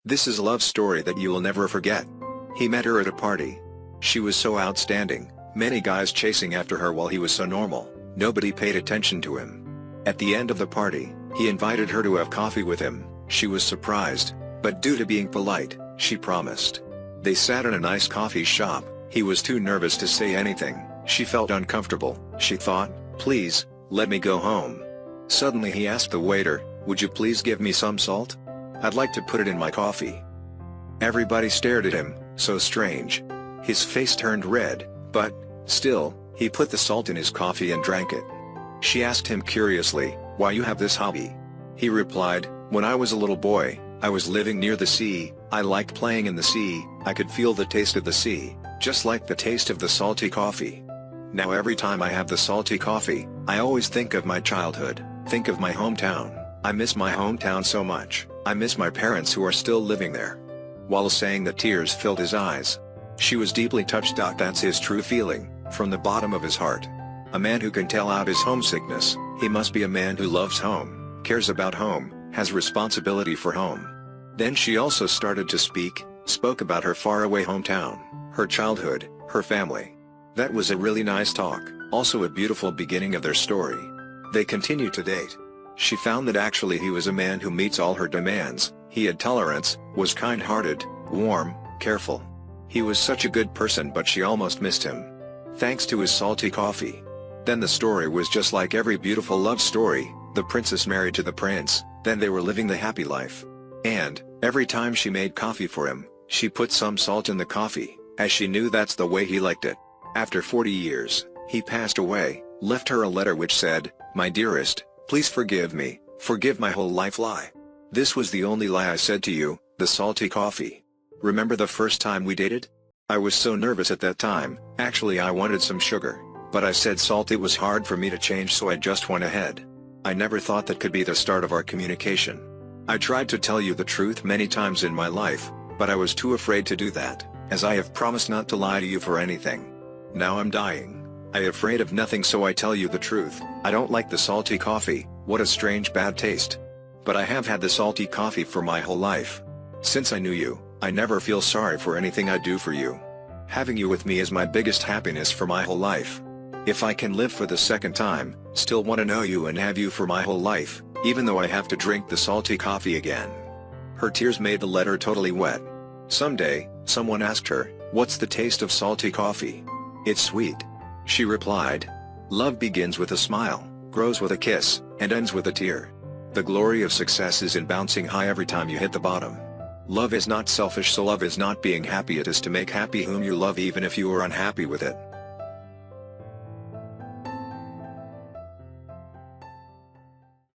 This is a love story that you will never forget. He met her at a party. She was so outstanding, many guys chasing after her while he was so normal, nobody paid attention to him. At the end of the party, he invited her to have coffee with him. She was surprised, but due to being polite, she promised. They sat in a nice coffee shop. He was too nervous to say anything. She felt uncomfortable. She thought, please, let me go home. Suddenly he asked the waiter, would you please give me some salt? I'd like to put it in my coffee. Everybody stared at him, so strange. His face turned red, but, still, he put the salt in his coffee and drank it. She asked him curiously, why you have this hobby? He replied, when I was a little boy, I was living near the sea, I liked playing in the sea, I could feel the taste of the sea, just like the taste of the salty coffee. Now every time I have the salty coffee, I always think of my childhood, think of my hometown. I miss my hometown so much, I miss my parents who are still living there. While saying that, tears filled his eyes. She was deeply touched. That's his true feeling, from the bottom of his heart. A man who can tell out his homesickness, he must be a man who loves home, cares about home, has responsibility for home. Then she also started to spoke about her faraway hometown, her childhood, her family. That was a really nice talk, also a beautiful beginning of their story. They continued to date. She found that actually he was a man who meets all her demands. He had tolerance, was kind-hearted, warm, careful. He was such a good person, but she almost missed him. Thanks to his salty coffee. Then the story was just like every beautiful love story, the princess married to the prince, then they were living the happy life. And, every time she made coffee for him, she put some salt in the coffee, as she knew that's the way he liked it. After 40 years, he passed away, left her a letter which said, my dearest, please forgive me, forgive my whole life lie. This was the only lie I said to you, the salty coffee. Remember the first time we dated? I was so nervous at that time, actually I wanted some sugar, but I said salt. It was hard for me to change, so I just went ahead. I never thought that could be the start of our communication. I tried to tell you the truth many times in my life, but I was too afraid to do that, as I have promised not to lie to you for anything. Now I'm dying. I am afraid of nothing, so I tell you the truth. I don't like the salty coffee, what a strange bad taste. But I have had the salty coffee for my whole life. Since I knew you, I never feel sorry for anything I do for you. Having you with me is my biggest happiness for my whole life. If I can live for the second time, still want to know you and have you for my whole life, even though I have to drink the salty coffee again. Her tears made the letter totally wet. Someday, someone asked her, what's the taste of salty coffee? It's sweet. She replied. Love begins with a smile, grows with a kiss, and ends with a tear. The glory of success is in bouncing high every time you hit the bottom. Love is not selfish, so love is not being happy, it is to make happy whom you love even if you are unhappy with it.